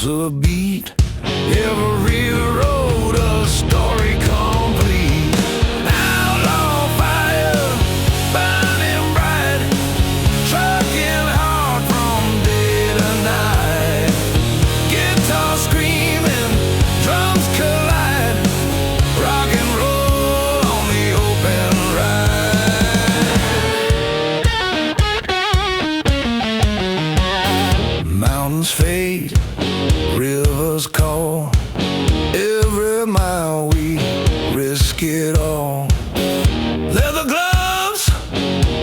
pulse a beat, every road a story complete. Outlaw fire, burning bright, trucking hard from day to night. Guitar screaming, drums collide, rock and roll on the open ride. Mountains fade, rivers call, every mile we risk it all. Leather gloves,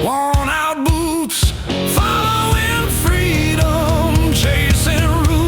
worn out boots, following freedom, chasing roots.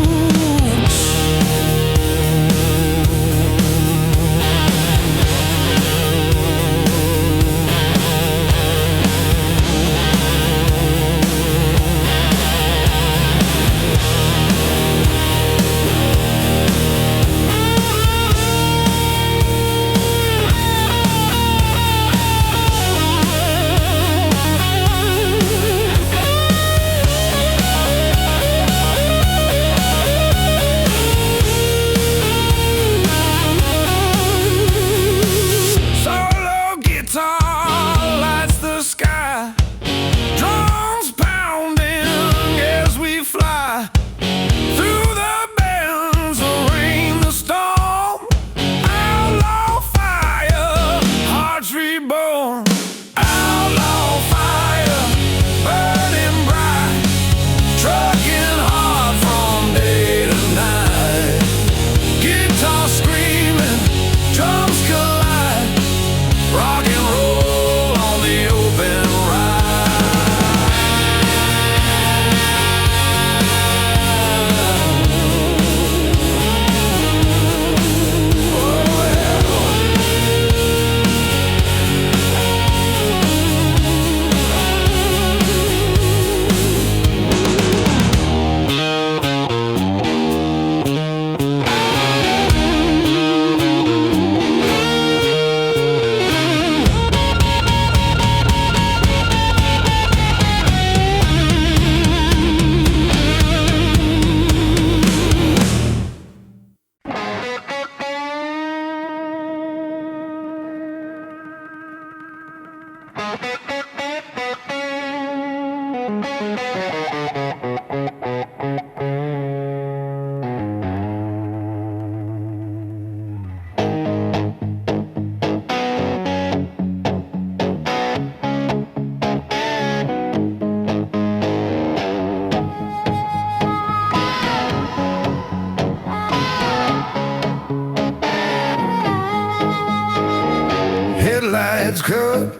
Headlights cut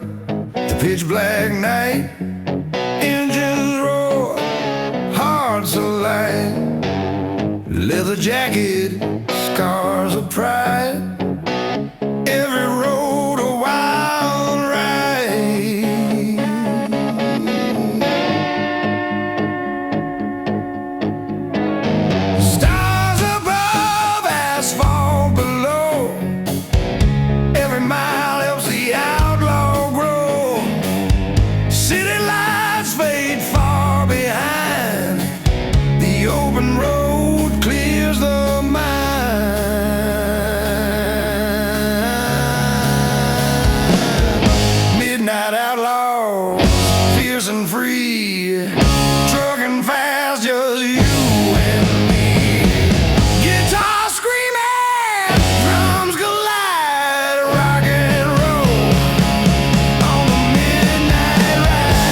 the pitch black night, engines roar, hearts alight. Leather jacket, scars of pride, every road a wild ride. Stars above, asphalt below, every mile helps the outlaw grow. City lights fade far behind, the open road clears the mind. Midnight outlaw, fierce and free, trucking fast, just you and me. Guitar screaming, drums collide, rock and roll on the midnight ride.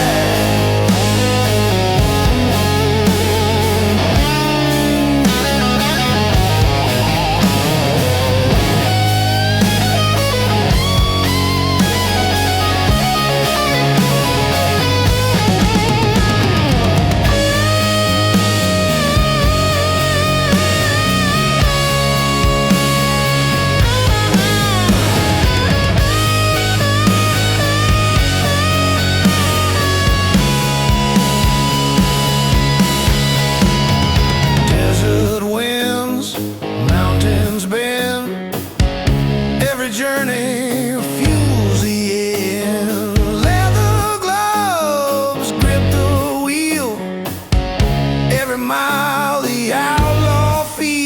Desert winds, mountains bend, every journey fuels the end. Leather gloves grip the wheel, every mile the outlaw feels.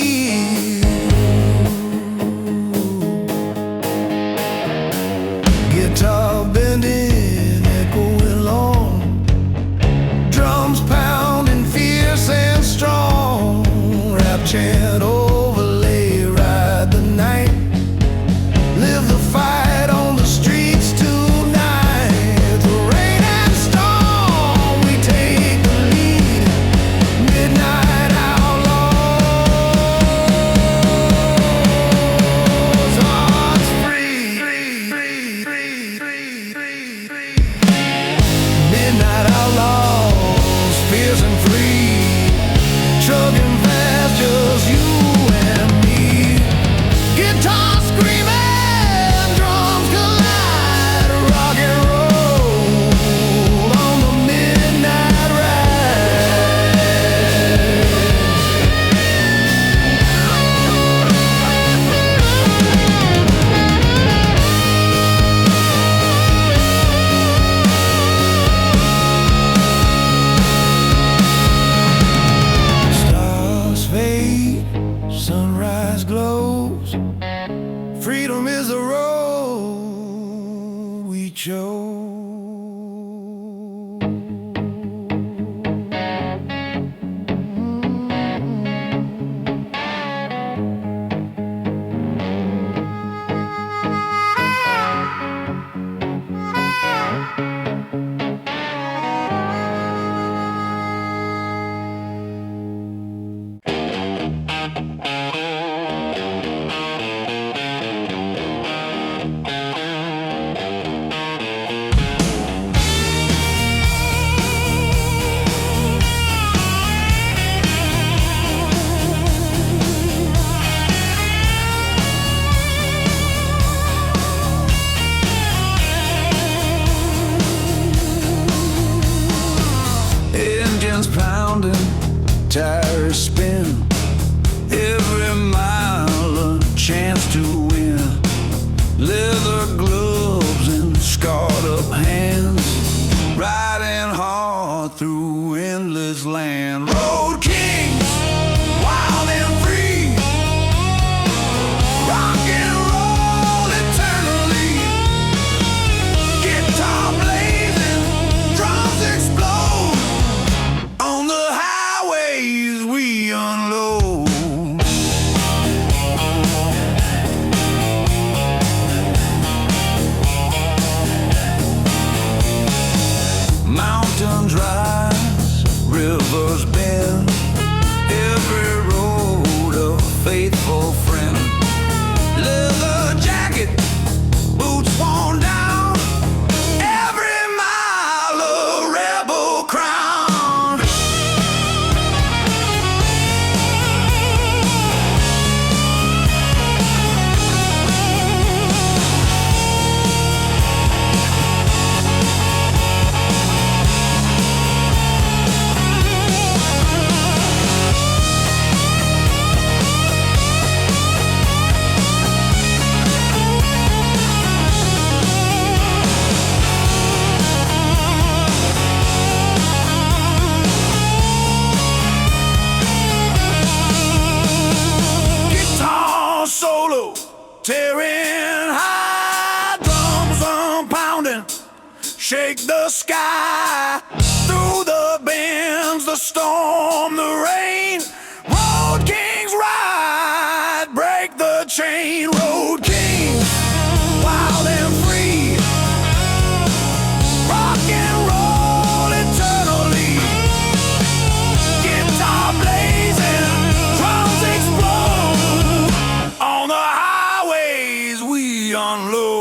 tires spin. Every mile a chance to win. Leather gloves and scarred up hands, riding hard through endless land. Road kings, wild and free, rock and roll eternally. Guitar blazing, drums explode. On the highways we unload. Mountains rise, rivers bend, every road a faithful friend. Leather jacket, boots worn down, every mile a rebel crown. Solo, tearing high, drums pounding, shake the sky. Through the bends, the storm, the rain. Road kings ride, break the chain. Road kings, wild and free, rock and roll eternally. Guitar blazing, drums explode. On the highways we unload.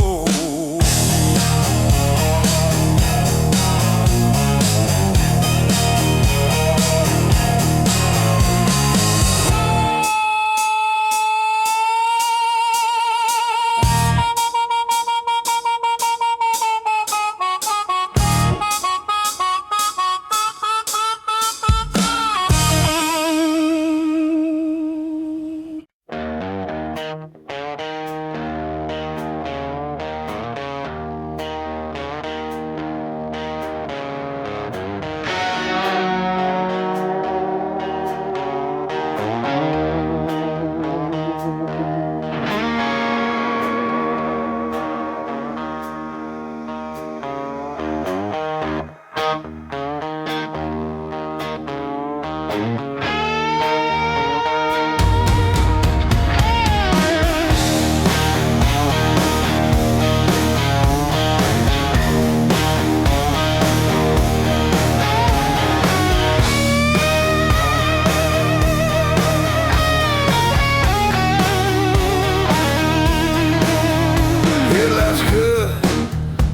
Headlights cut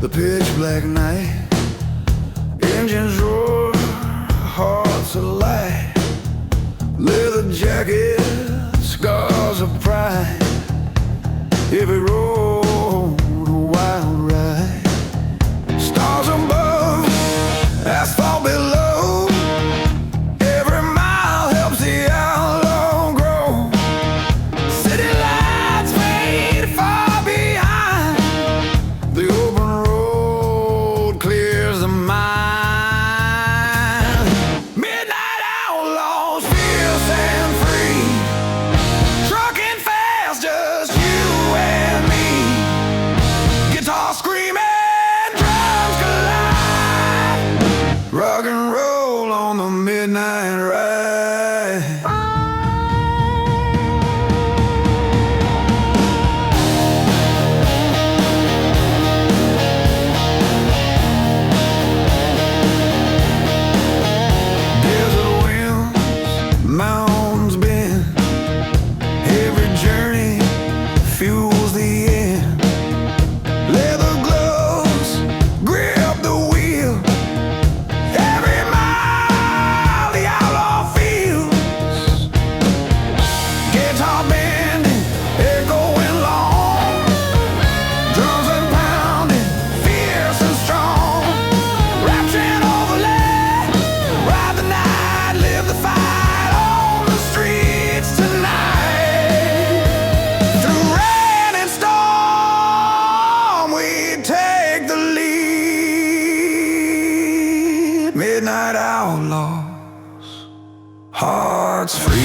the pitch black night. Engines roar, hearts alight. Leather jacket, scars of pride. Every road a wild ride. Stars above, asphalt below. Every mile helps the outlaw grow. City lights fade far behind. The open road clears the mind. Midnight outlaws, fierce and free. Trucking fast, just you and me. Guitar screaming, drums collide. Rock and roll on the midnight ride. Desert winds, mountains bend. Every journey fuels the end. Leather gloves grip the wheel. Every mile the outlaw feels. hearts free.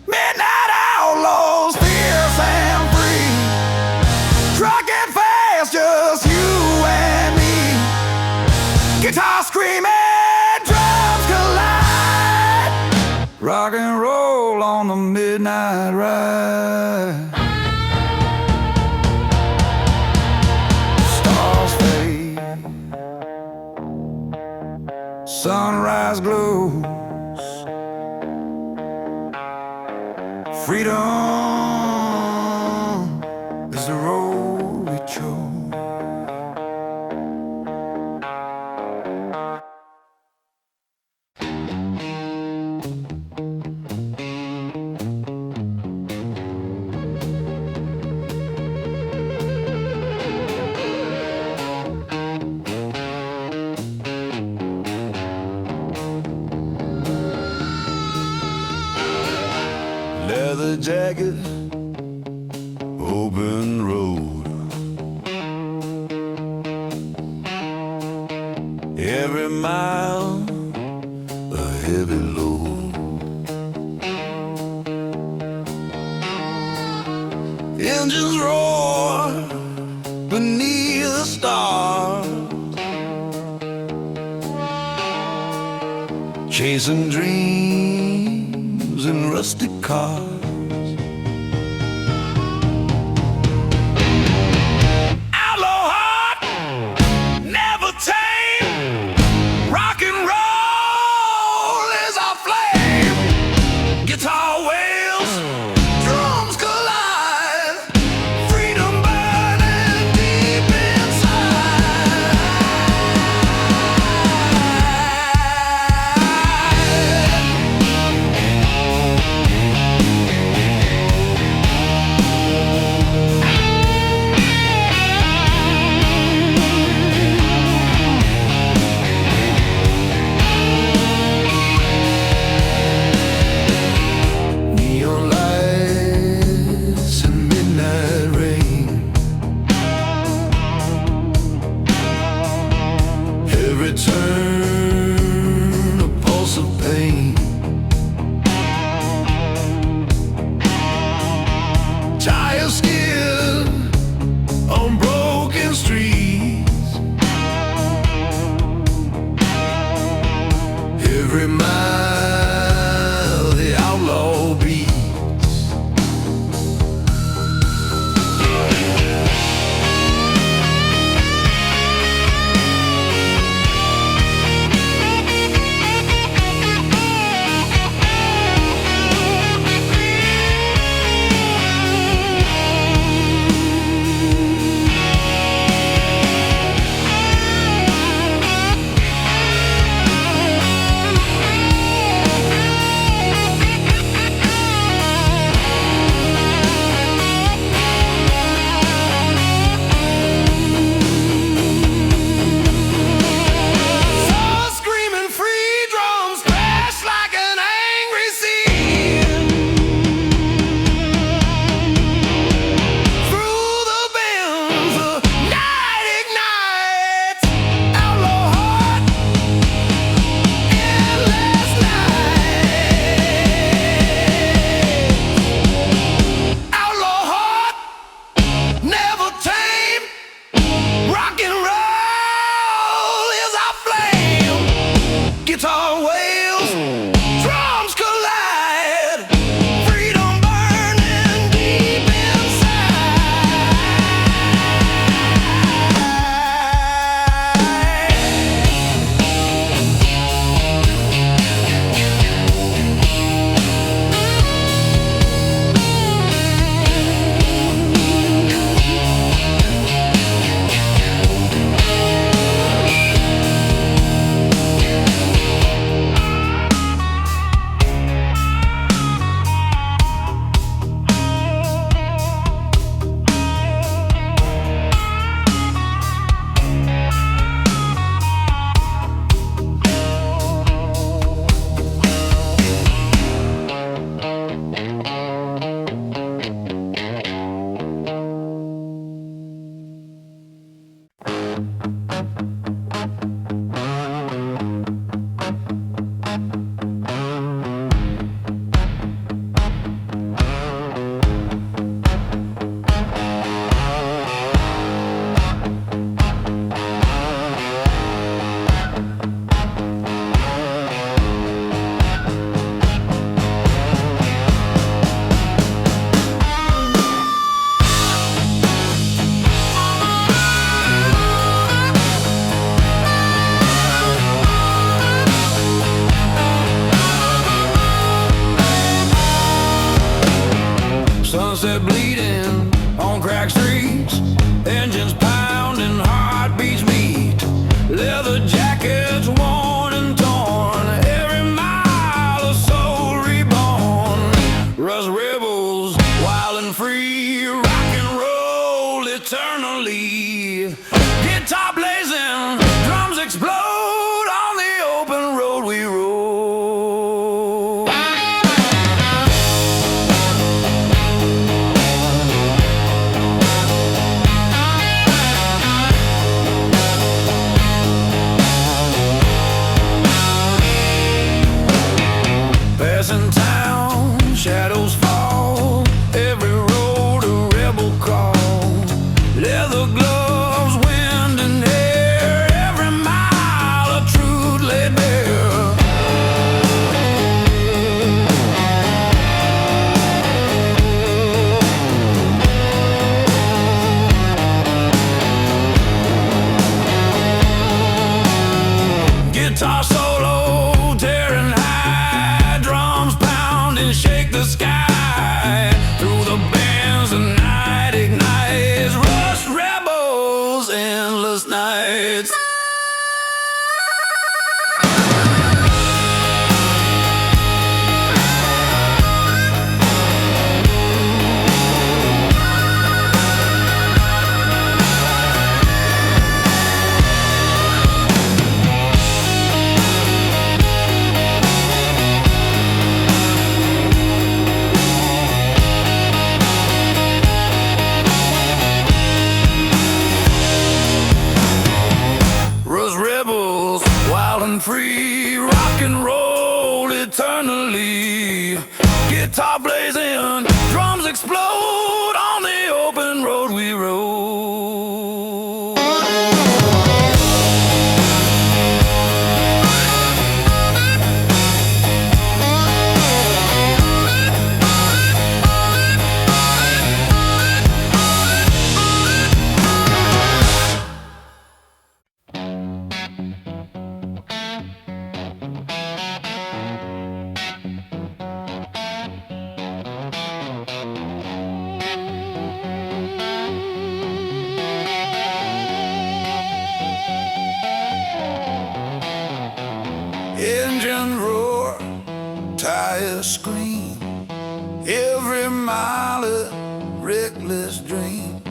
Midnight outlaws, fierce and free, trucking fast, just you and me. Guitar screaming, drums collide, rock and roll on the midnight ride. Stars fade, sunrise glows, freedom is the road we chose. Leather jacket, open road. Every mile a heavy load. Engines roar beneath the stars, chasing dreams in rusty cars. Outlaw heart, never tame. Rock and roll is our flame. Guitar wails, drums collide, freedom burning deep inside. Neon lights and midnight rain, every turn a pulse of pain. Tire skid on broken streets, every mile the outlaw beats. Screaming free drums crash like an angry sea. Through the bends, the night ignites. Outlaw heart, endless night. Outlaw heart, never tame. Rock and roll is our flame. Guitar wails, drums collide, freedom burning deep inside. sunset bleeding on cracked streets, engines pounding, heartbeats beat, leather jackets worn and torn, every mile a soul reborn. Rust rebels, wild and free, rock and roll eternally. Guitar blazing, drums explode on the open road we roll. Passing town, shadows fall, every road a rebel call. Leather gloves, wind and air, every mile a truth laid bare. Guitar solo, tearing high, drums pounding, shake the sky. Through the bands the night ignites, rust rebels, endless nights. Rust rebels, wild and free, rock and roll eternally. Guitar blazing, drums explode on the open road we roll. Engine roar, tires scream, every mile a reckless dream.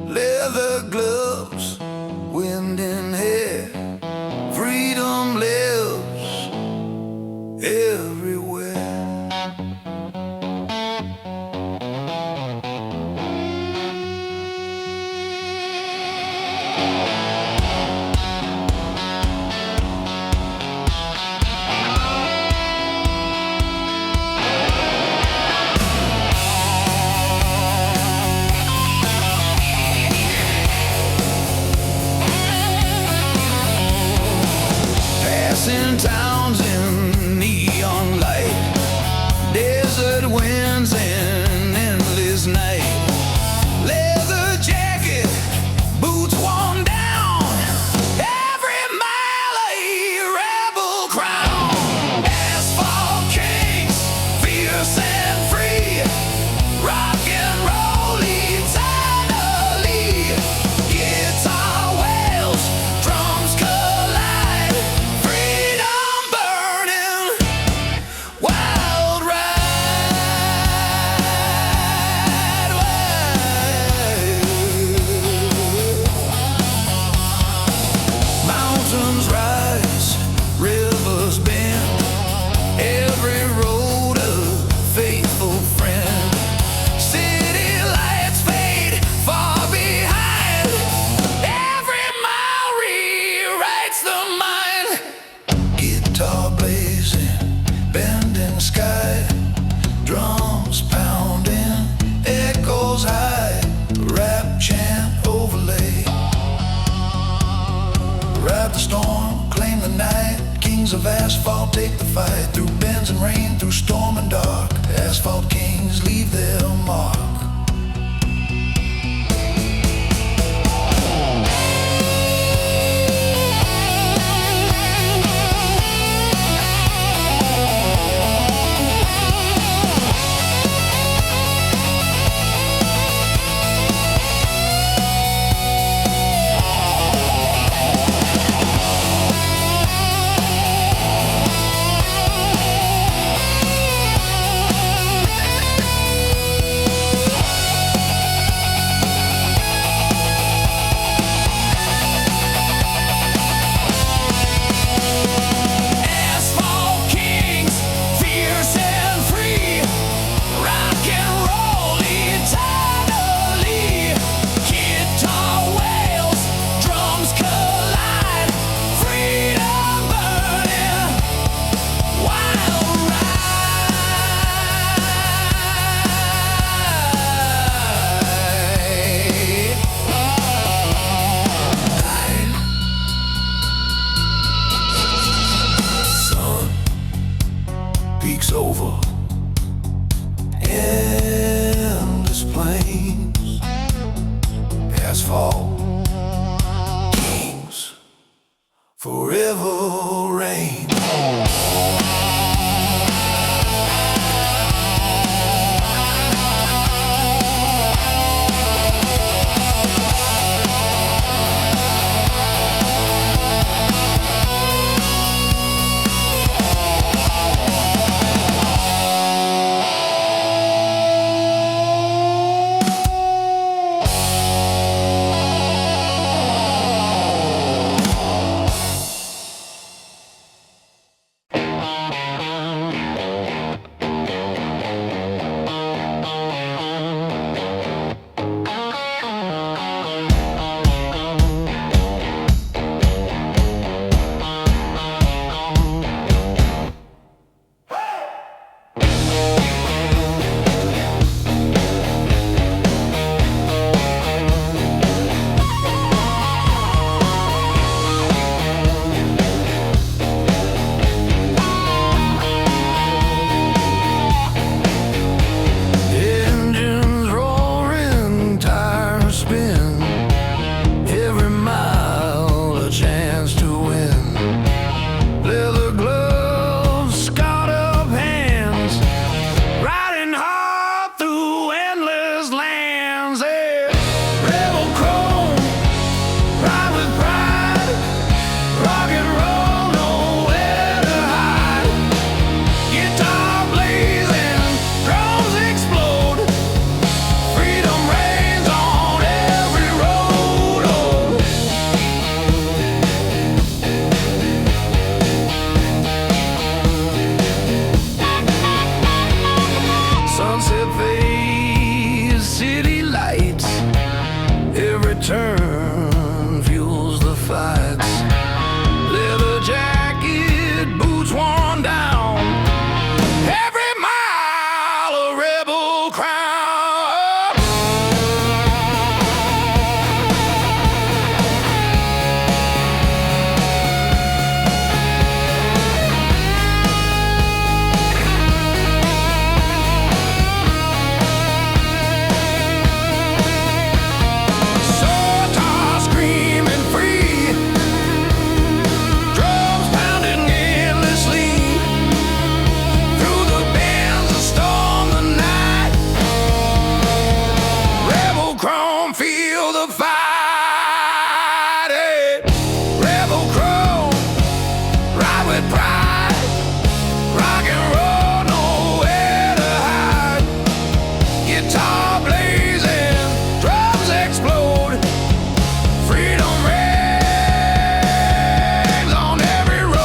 Leather gloves, wind in hair, freedom lives everywhere. Passing towns in neon light, desert winds and endless night. Leather jacket, boots worn down, every mile a rebel crown. Asphalt kings, fierce and free, rock and roll eternally. Guitar wails, drums collide, freedom burning, wild ride wide. Mountains rise, rivers bend, every road a faithful friend. City lights fade far behind, every mile rewrites the mind. Guitar blazing, bending sky, drums pounding, echoes high, rap chant overlay. Ride the storm, claim the night, kings of asphalt take the fight. Through bends and rain, through storm and dark, asphalt kings leave their mark. peaks over endless plains, asphalt kings forever reign. Turn fuels the fights. Leather jacket, boots worn down. Every mile a rebel crown. Feel the fight, eh? Rebel crow, ride with pride. Rock and roll, nowhere to hide. Guitar blazing, drums explode. Freedom rings on every road.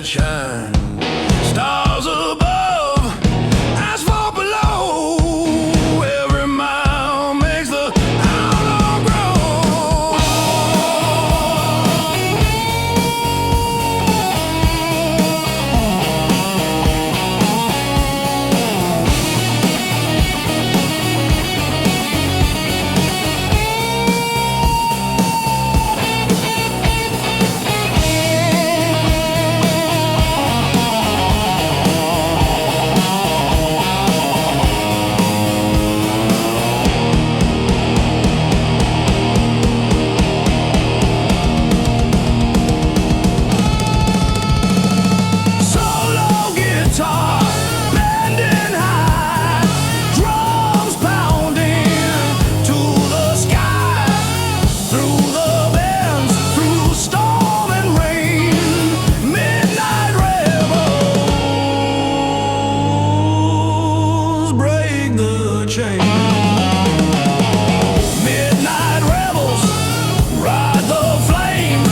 shine. Stars above, asphalt below. Every mile makes the outlaw grow. Midnight rebels ride the flame.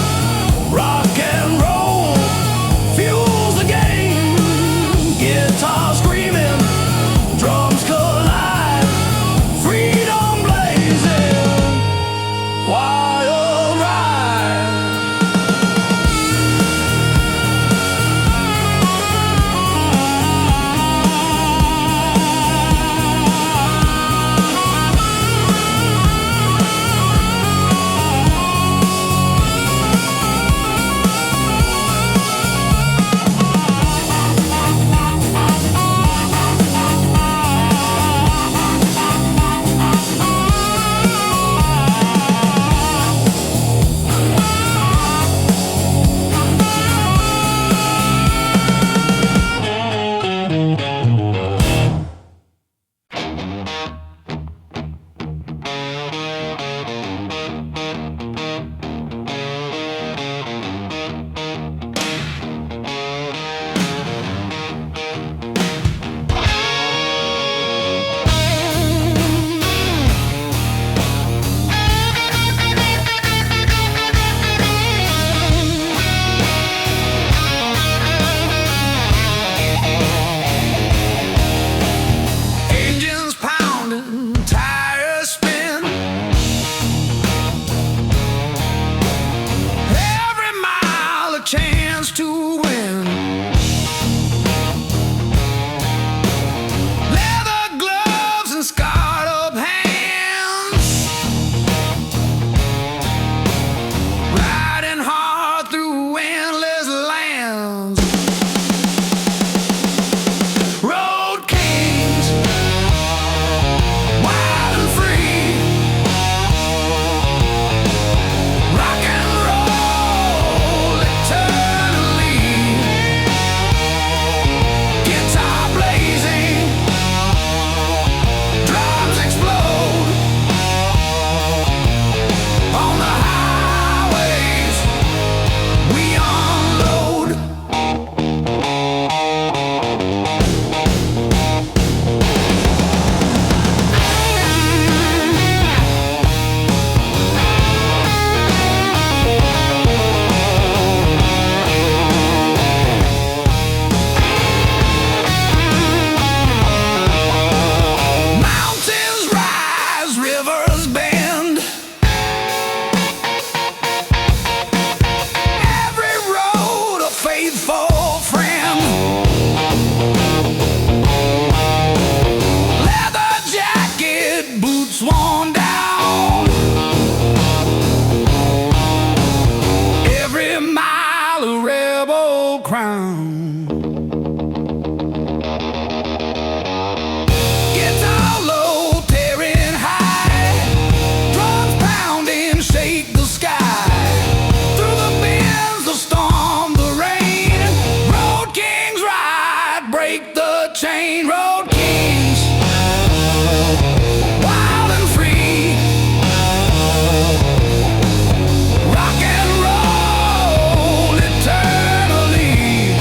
Rock and roll fuels the game. Guitar screaming, drums collide. Freedom blazing, wild ride. Chance to win. Leather gloves and scarred up hands, riding hard through endless lands. Road kings, wild and free. Rock and roll eternally. Guitar blazing, drums explode. On the highways we unload. Mountains rise, rivers bend. Every road a faithful friend. Leather jacket, boots worn down. Every mile a rebel crown. Guitar low, tearing high. Drums pounding, shake the sky. Through the winds, the storm, the rain. Road kings ride, break the chain. Road kings, wild and free. Rock and roll eternally.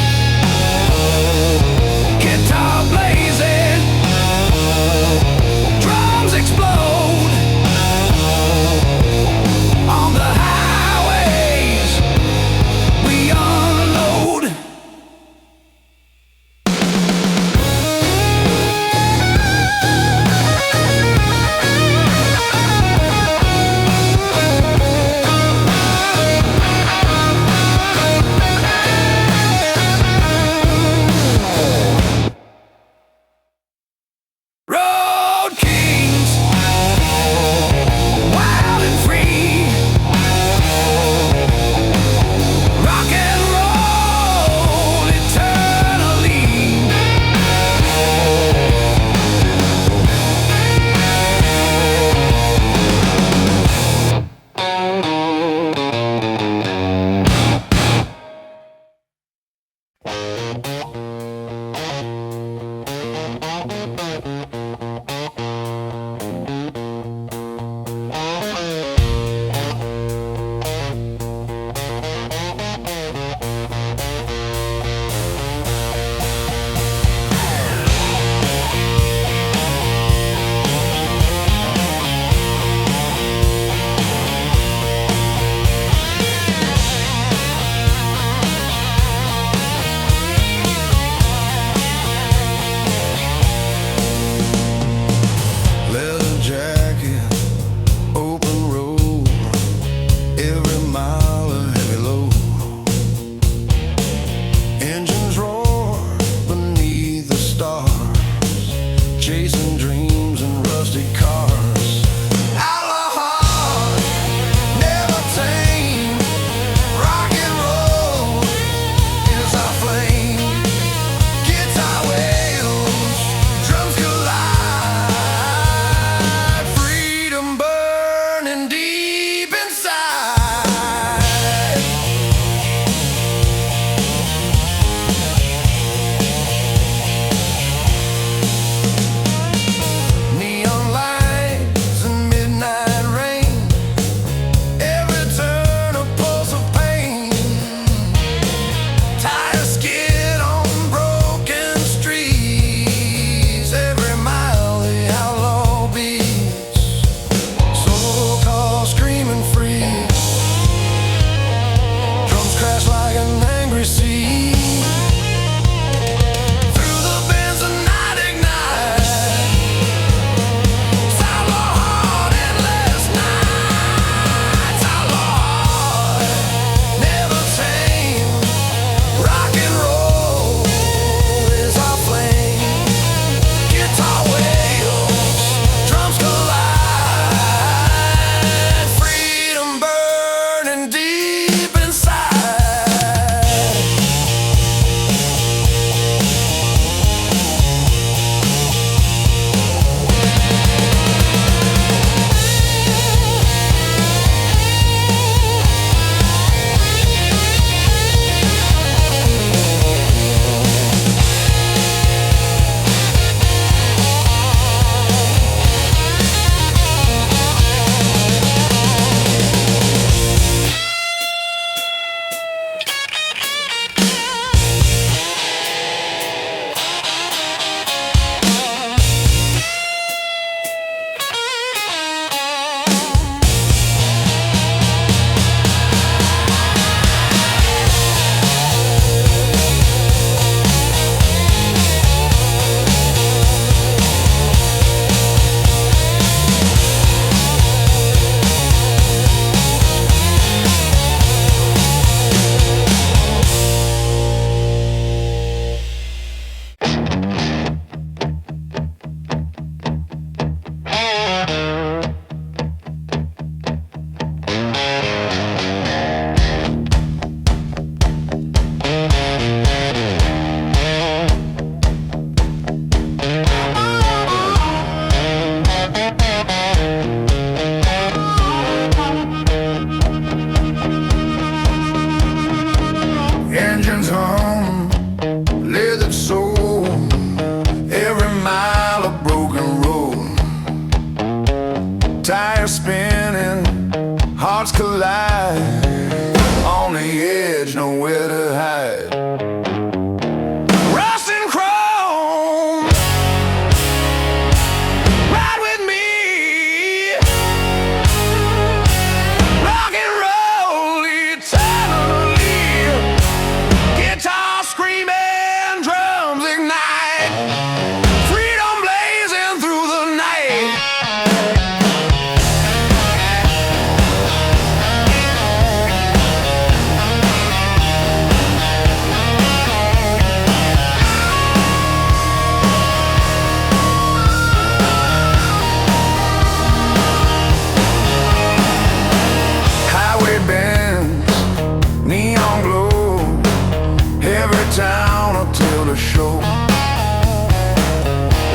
town until the show.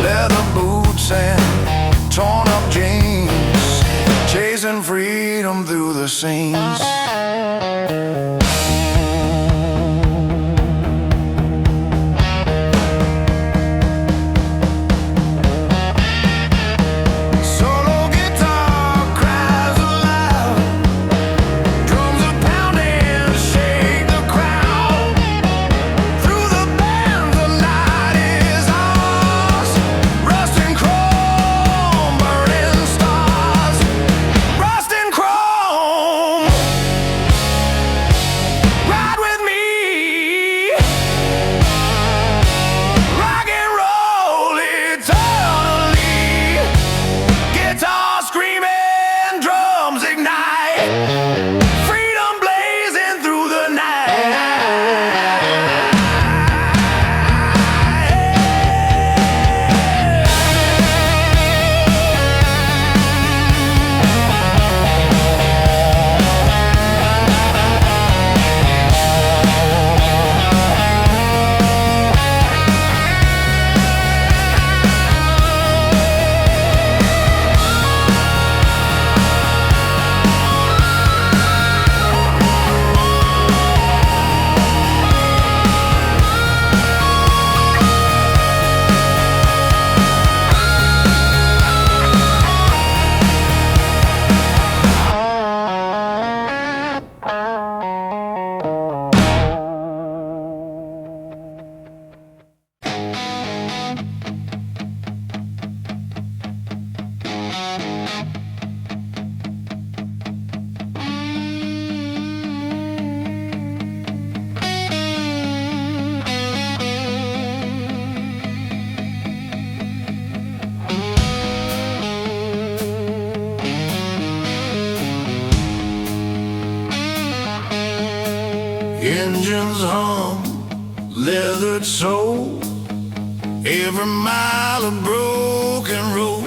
Leather boots and torn up jeans, chasing freedom through the scenes. Engines hum, leathered soul, every mile of broken road.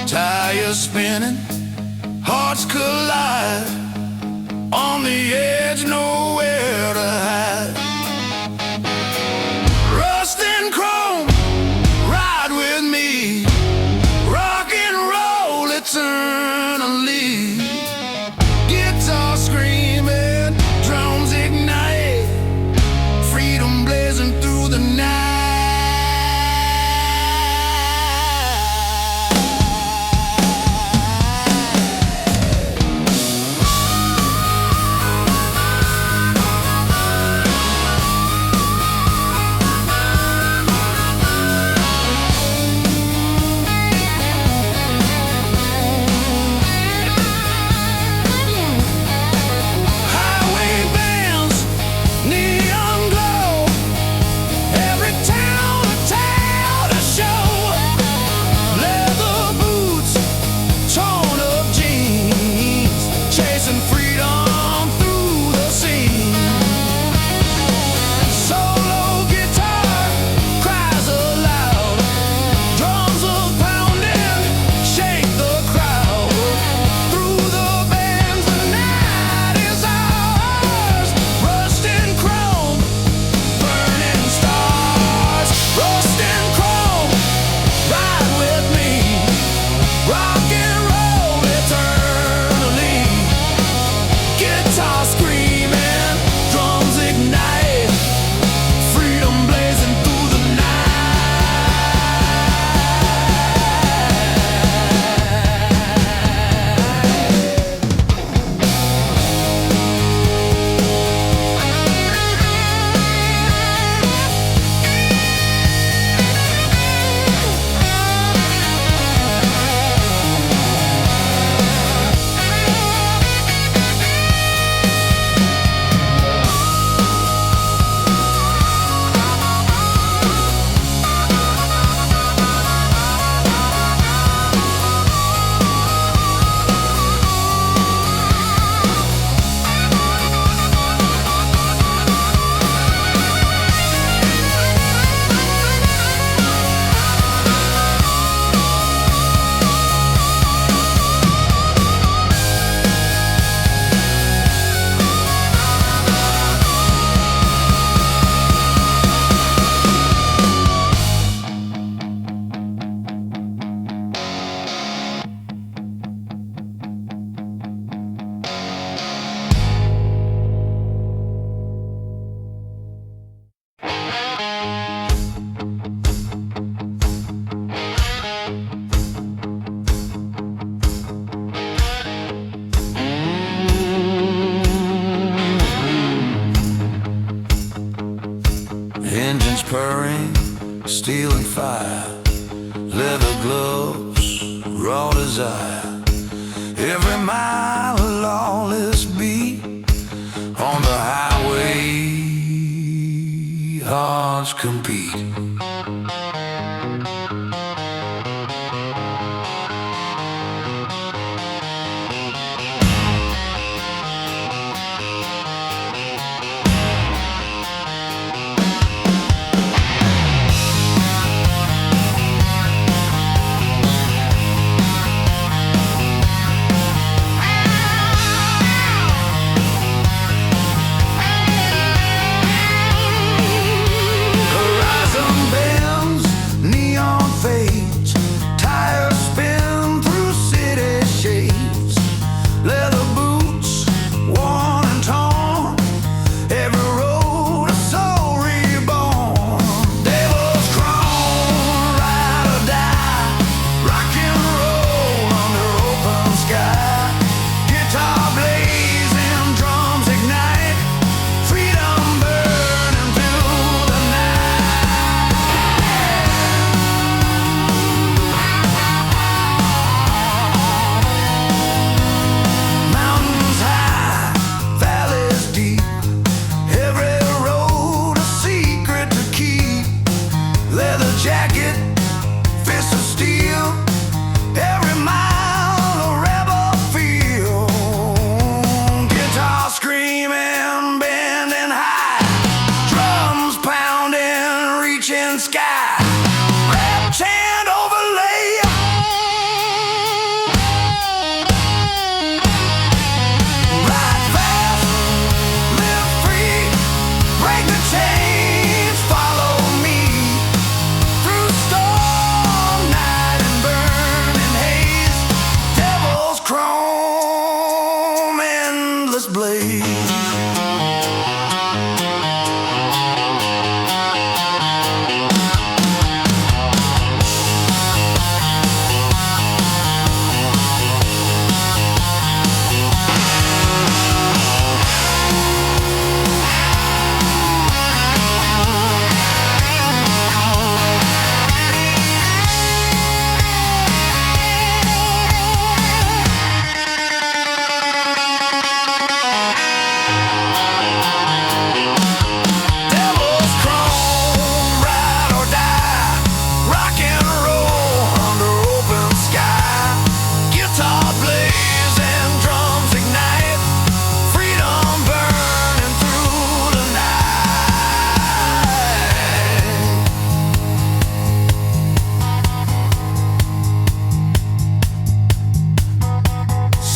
Tires spinning, hearts collide, on the edge, nowhere to hide. Rust and chrome, ride with me, rock and roll eternally. Guitar screaming, drums ignite, freedom blazing through the night. engines purring, steel and fire, leather gloves, raw desire. Every mile a lawless beat on the highway, hearts compete.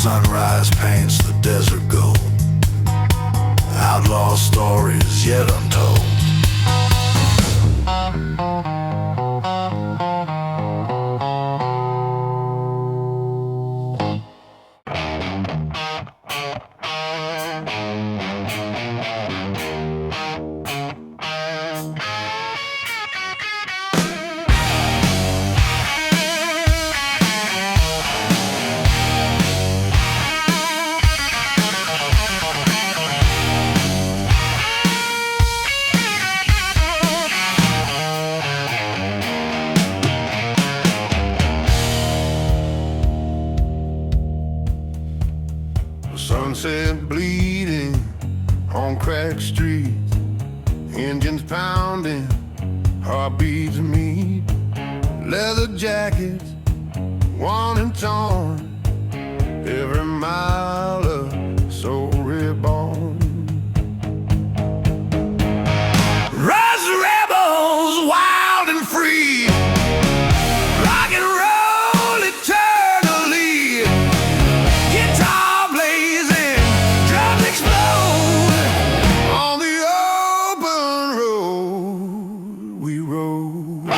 Sunrise paints the desert gold, outlaw stories yet untold. Sunset bleeding on cracked streets, engines pounding, heartbeats meet, leather jackets worn and torn, every mile of soul reborn. Rise rebels, wild and free, rock and roll eternally, guitar blazing, drums explode, on the open road we rode.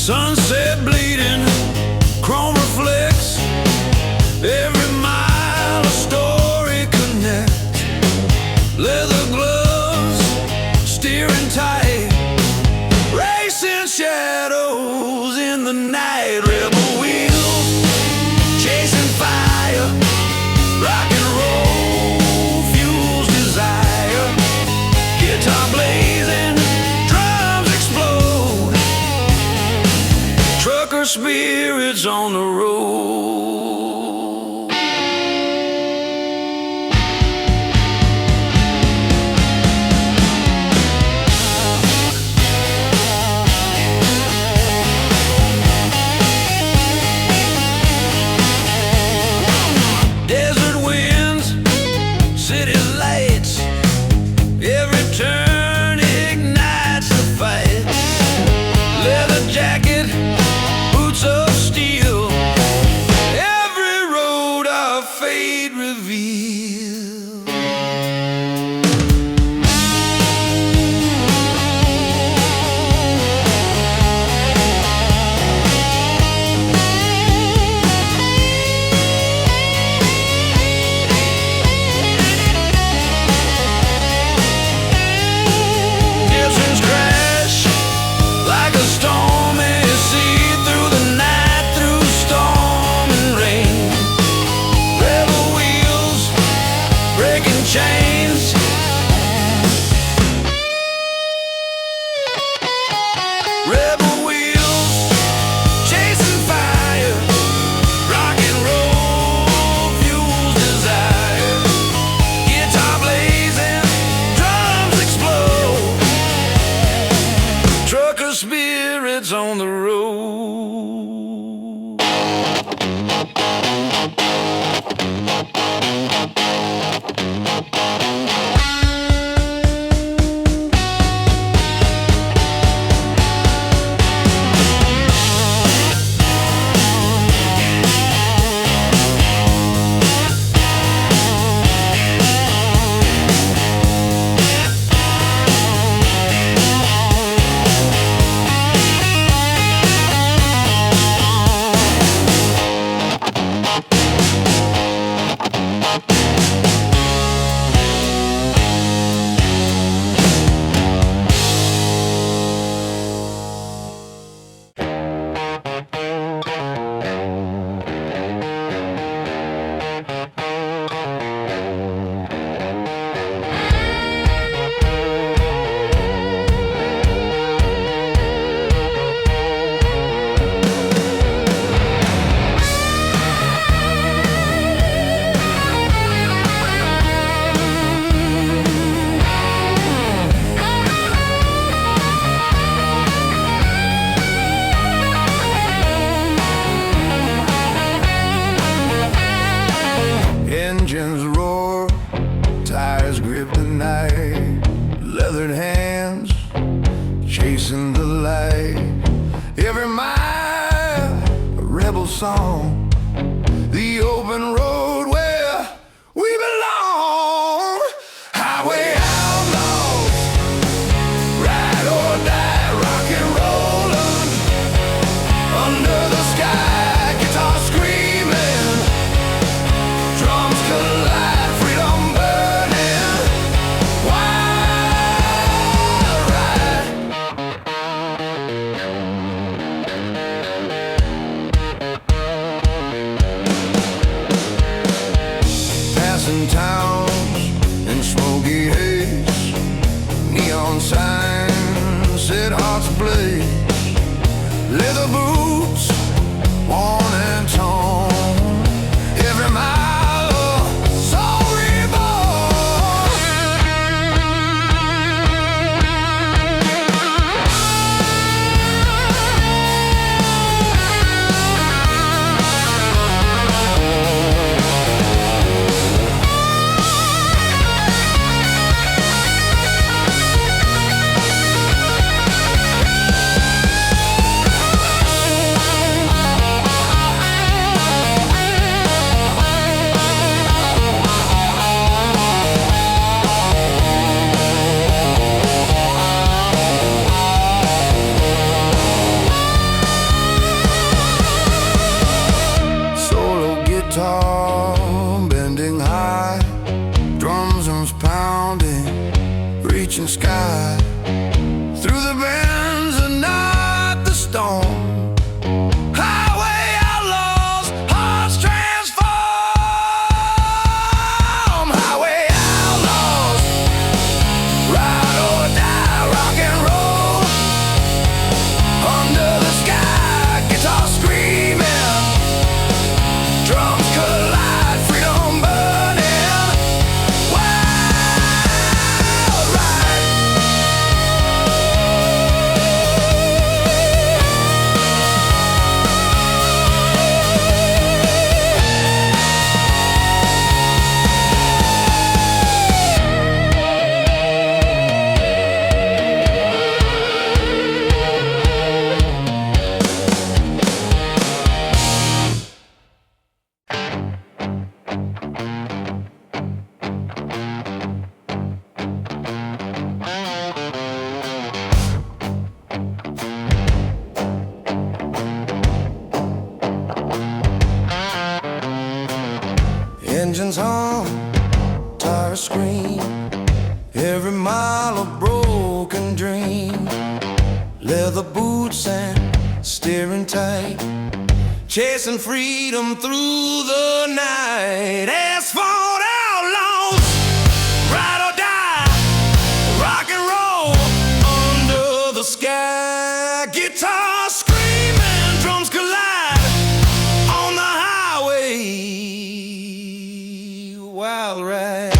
Sunset bleeding, chrome reflects. Every mile a story connects. Leather gloves, steering tight. Racing shadows in the night. Rebel wheels, chasing fire. Rock and roll fuels desire. Guitar blazing, drums explode. Trucker spirits on the road. Desert winds, city lights. Every turn ignites the fight. Leather jacket, boots of steel. Every road our fate reveals. Gibsons crash like a stormy sea through the night, through storm and rain. Rebel wheels breaking chains. Rebel wheels chasing fire. Rock and roll fuels desire. Guitar blazing, drums explode. Trucker spirits on the road. Engines roar, tires grip the night. Leathered hands chasing the light. Every mile a rebel song. The open road where we belong. Highway outlaws, ride or die, rock and rollin'. Under the sky, guitar screaming. Drums collide, freedom burning. Wild ride. Passing towns in smoky haze. Neon signs set hearts ablaze. Leather boots, worn and torn. Every mile a soul reborn. engines hum, tires scream, every mile a broken dream. Leather boots and steering tight, chasing freedom through the night. Asphalt outlaws, ride or die, rock and roll under the sky. Guitar screaming, drums collide on the highway. Wild ride.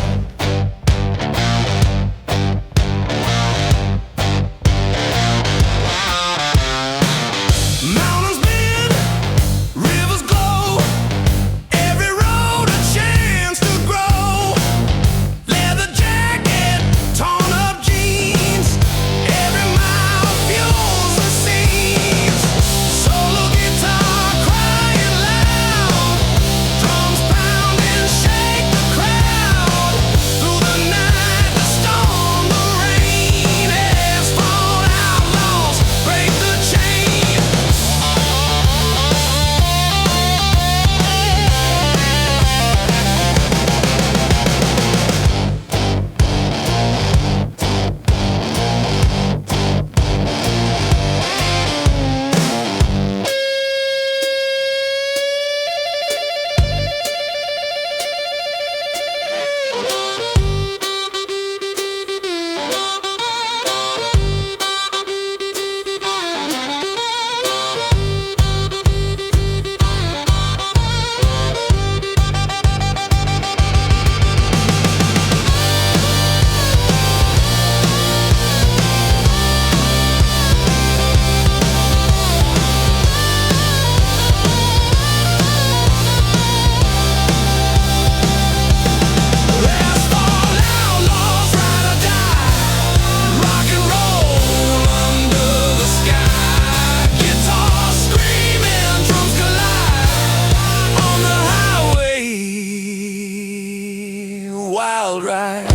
Wild ride.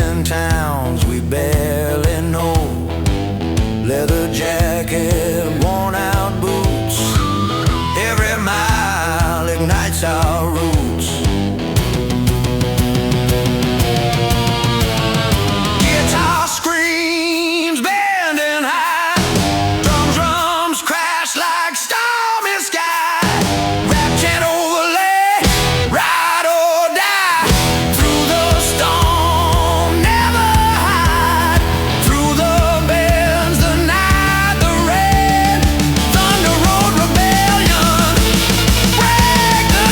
in towns we barely know. Leather jacket, worn out boots. Every mile ignites our roots. Guitar screams bending high. Drums crash like stormy sky. Rap chant overlay, ride or die. Through the storm, never hide. Through the bends, the night, the rain. Thunder Road Rebellion, break the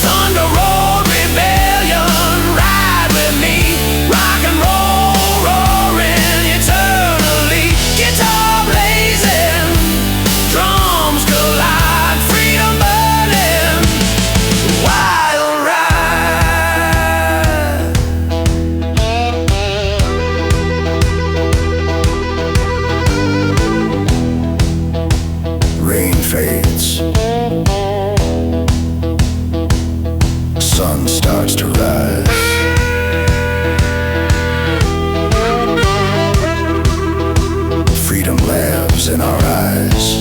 Thunder Road Rebellion, ride with me. Rock and roll roaring eternally. Guitar blazing, drums collide. Freedom burning, wild ride. Rain fades, sun starts to rise. Freedom lives in our eyes.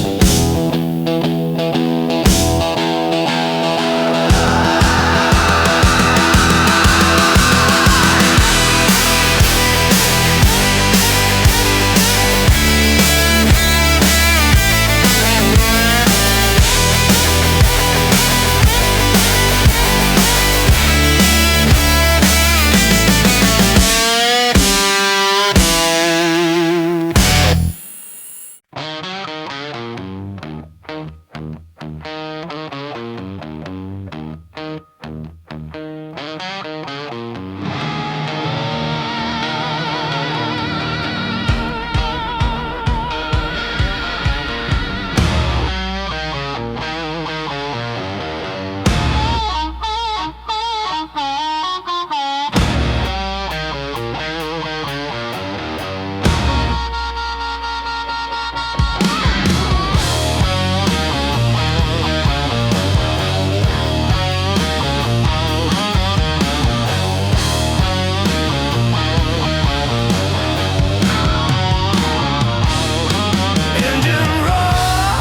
Engine roar,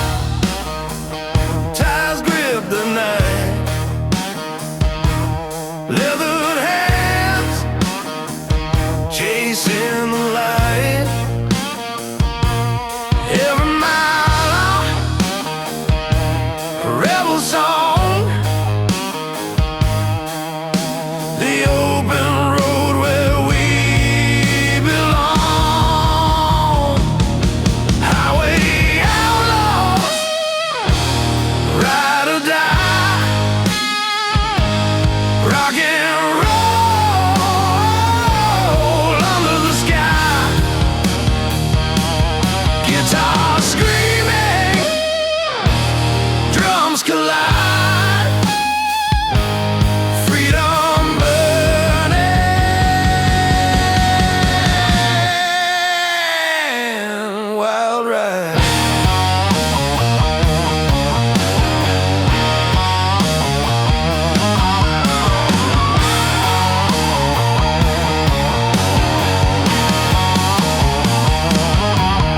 ties grip the night. Leathered hands chasing the light. Every mile a rebel song. The open road where we belong. Highway outlaws, ride or die. Rock and roll under the sky. Guitar screaming, drums collide. Freedom burning, wild ride.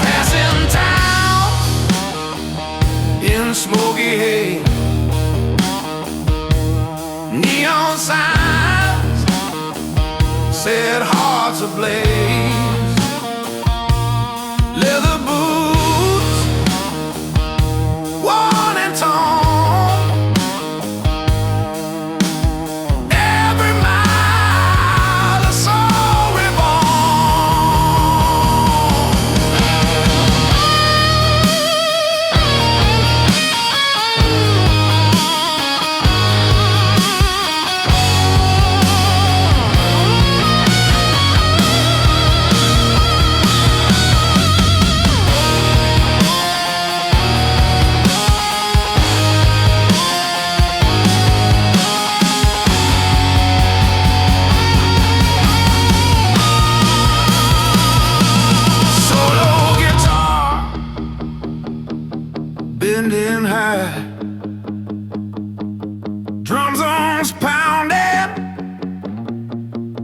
Passing towns in smoky haze. Neon signs set hearts ablaze. Leather boots, worn and torn. Every mile a soul reborn. ride. Drums on pounding,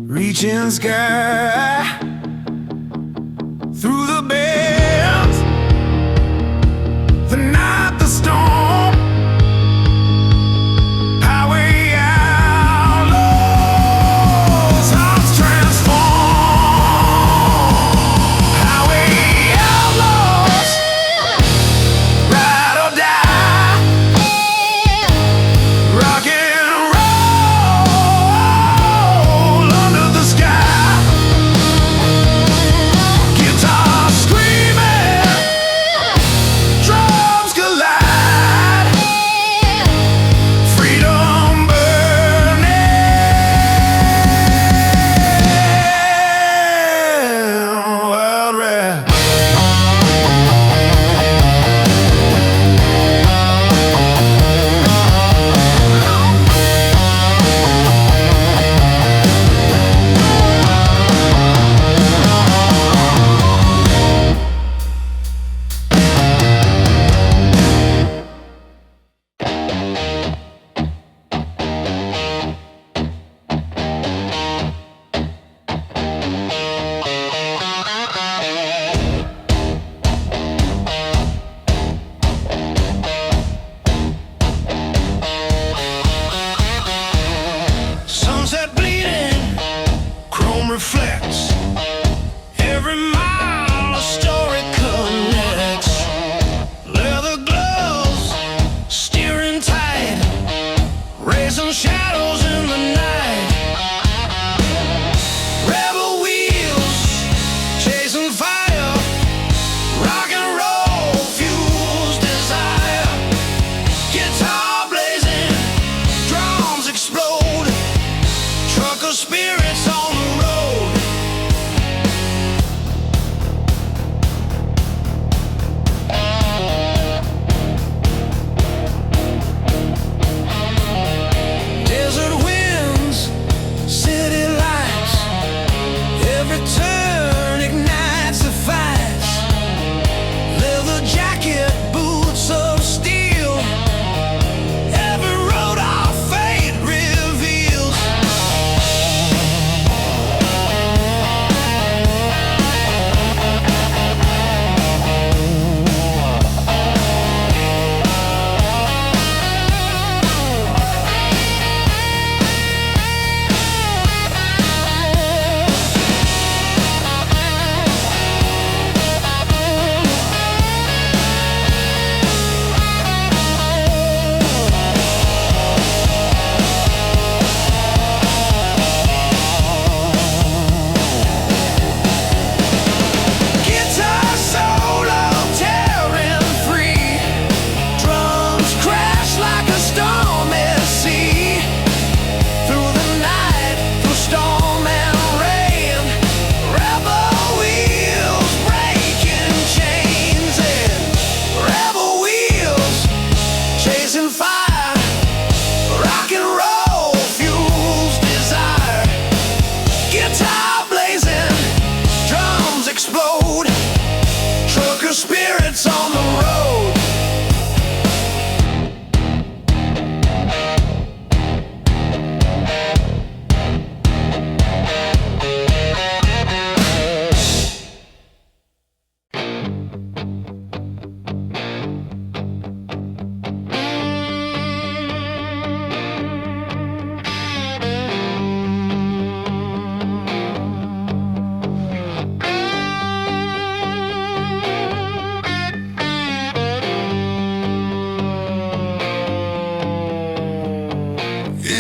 reaching sky. Through the bends, the night, the storm. Highway outlaws, hearts transform. Highway outlaws, ride or die. Rock and roll under the sky. Guitar screaming, drums collide. Freedom burning, wild rap. Sunset bleeding, chrome reflects. Every mile a story connects. Leather gloves, steering tight, raising shadows in the night. Rebel wheels, chasing fire. Rock and roll fuels desire. Guitar blazing, drums explode. Trucker spirits on the road. Desert winds, city lights. Every turn ignites the fights. Leather jacket, boots of steel. Every road our fate reveals. Guitar solo tearing free. Drums crash like a stormy sea. Through the night, through storm and rain. Rebel wheels breaking chains and rebel wheels chasing fire. Rock and roll fuels desire. Guitar blazing, drums explode. Trucker spirits on the road.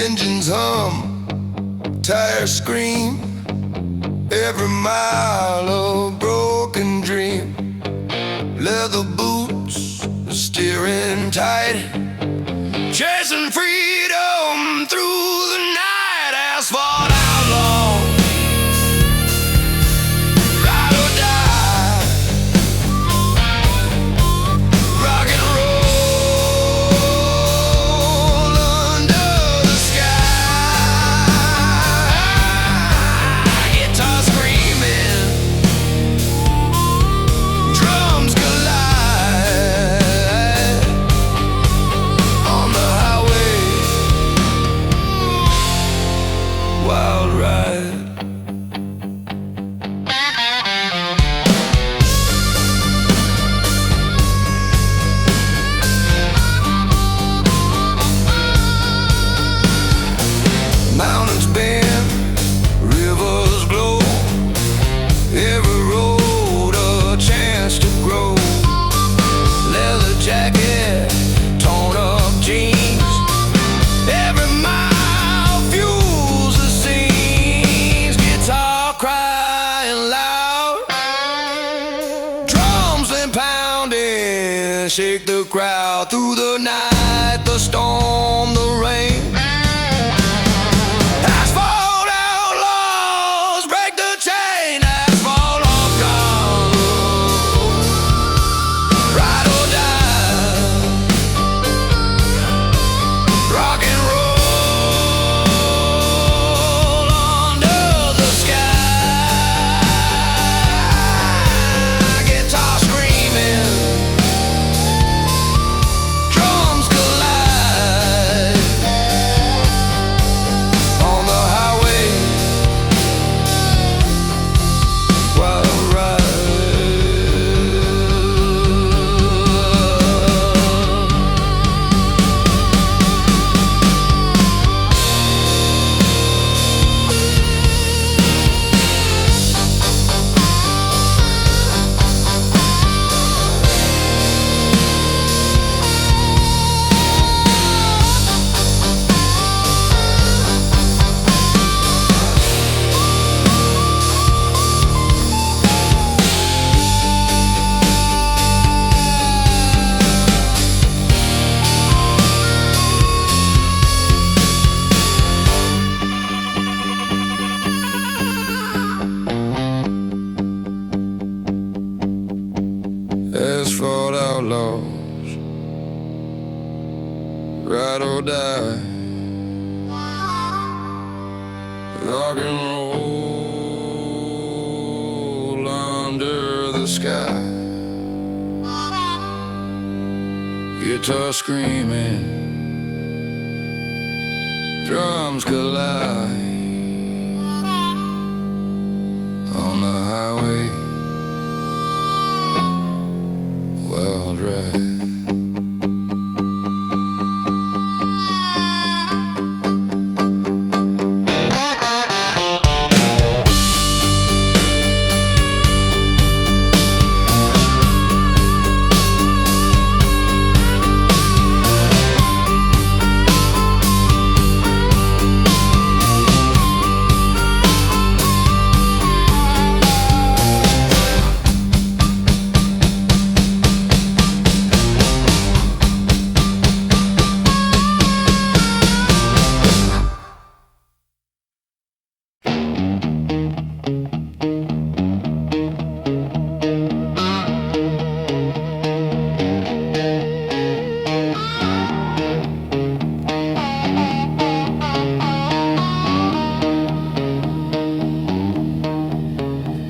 Engines hum, tires scream. Every mile of broken dream. Leather boots, steering tight. Chasing freedom through the night. Asphalt outlaw, ride or die. Rock and roll under the sky. Guitar screaming, drums collide. and shake the crowd through the night, the storm, the rain. Asphalt outlaws break the chain. Asphalt outlaws, ride or die. Rock and roll under the sky. Guitar screaming, drums collide on the highway. Wild ride. Asphalt outlaws, ride or die. Rock and roll under the sky. Guitar screaming, drums collide on the highway. Wild ride.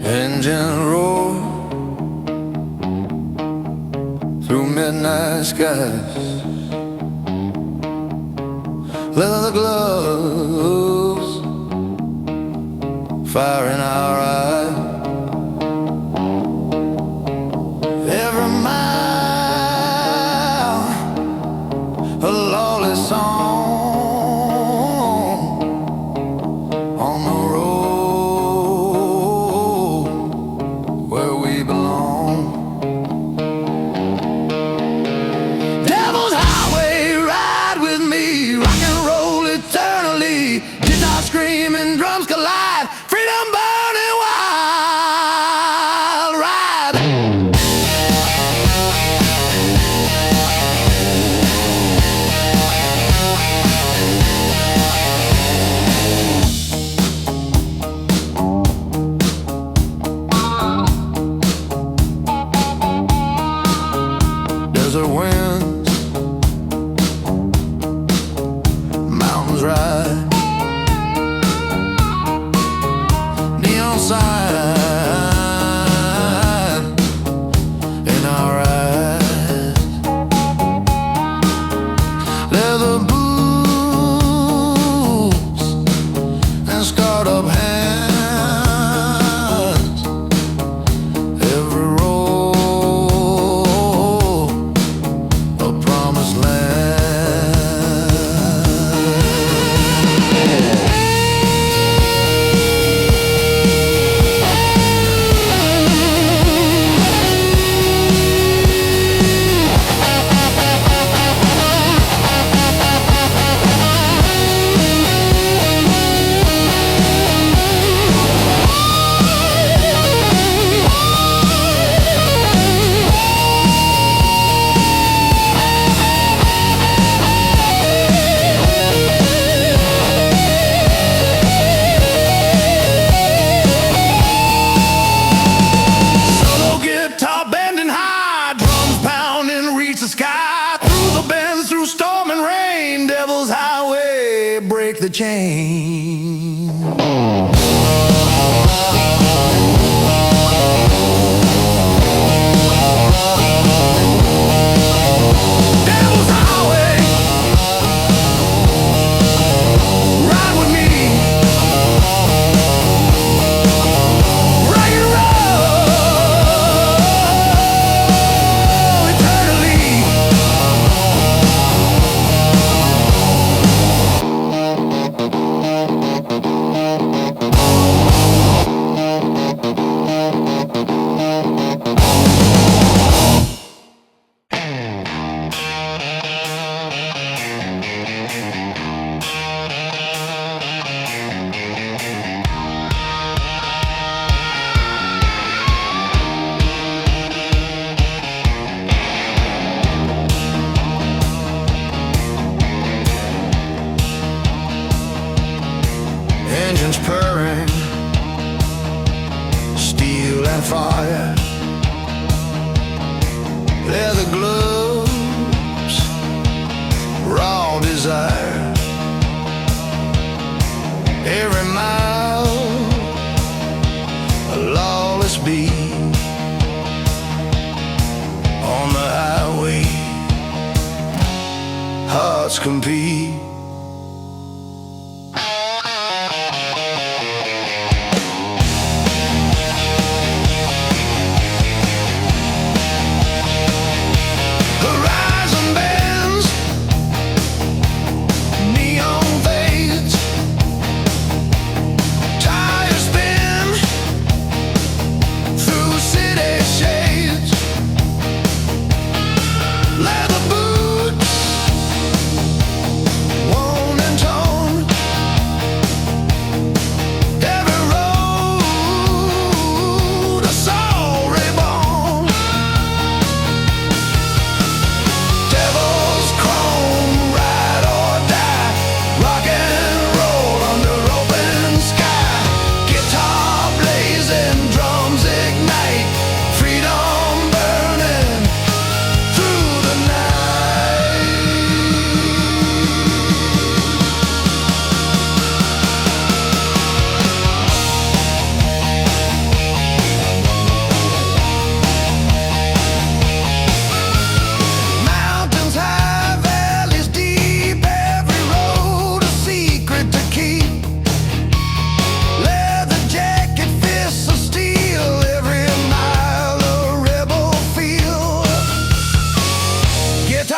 Engine roar through midnight skies. Leather gloves, fire in our eyes. Every mile, a lawless song on the road where we belong. Devil's Highway, ride with me, rock and roll eternally. Guitar screaming, drums collide, freedom burning wide. and fire, leather gloves, raw desire. Every mile a lawless beat on the highway, hearts compete.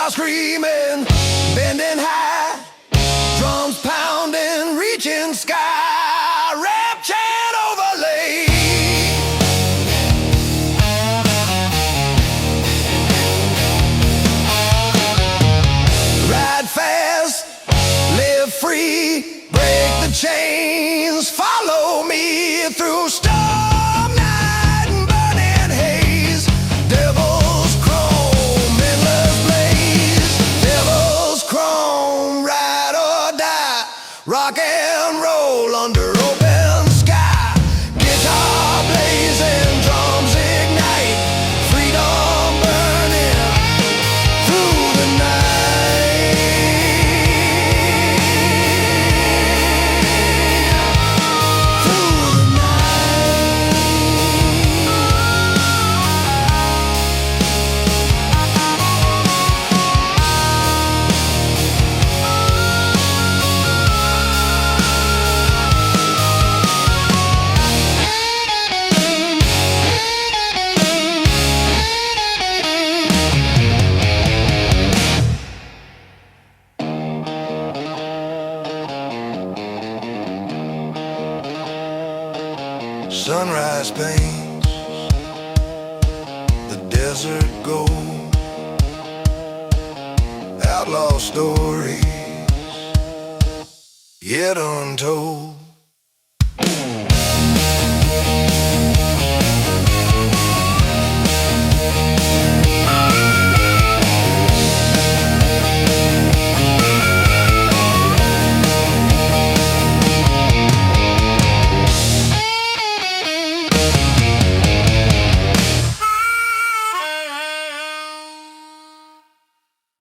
Screaming, bending high, drums pounding, reaching sky, rap chant overlay. Ride fast, live free, break the chains, follow me through storm night and burning haze. Devil's chrome, endless blaze. Devil's chrome, ride or die, rock and roll under open sky. Guitar blazing, drums ignite, freedom burning through the night. Through the night. Sunrise paints the desert gold, outlaw stories yet untold.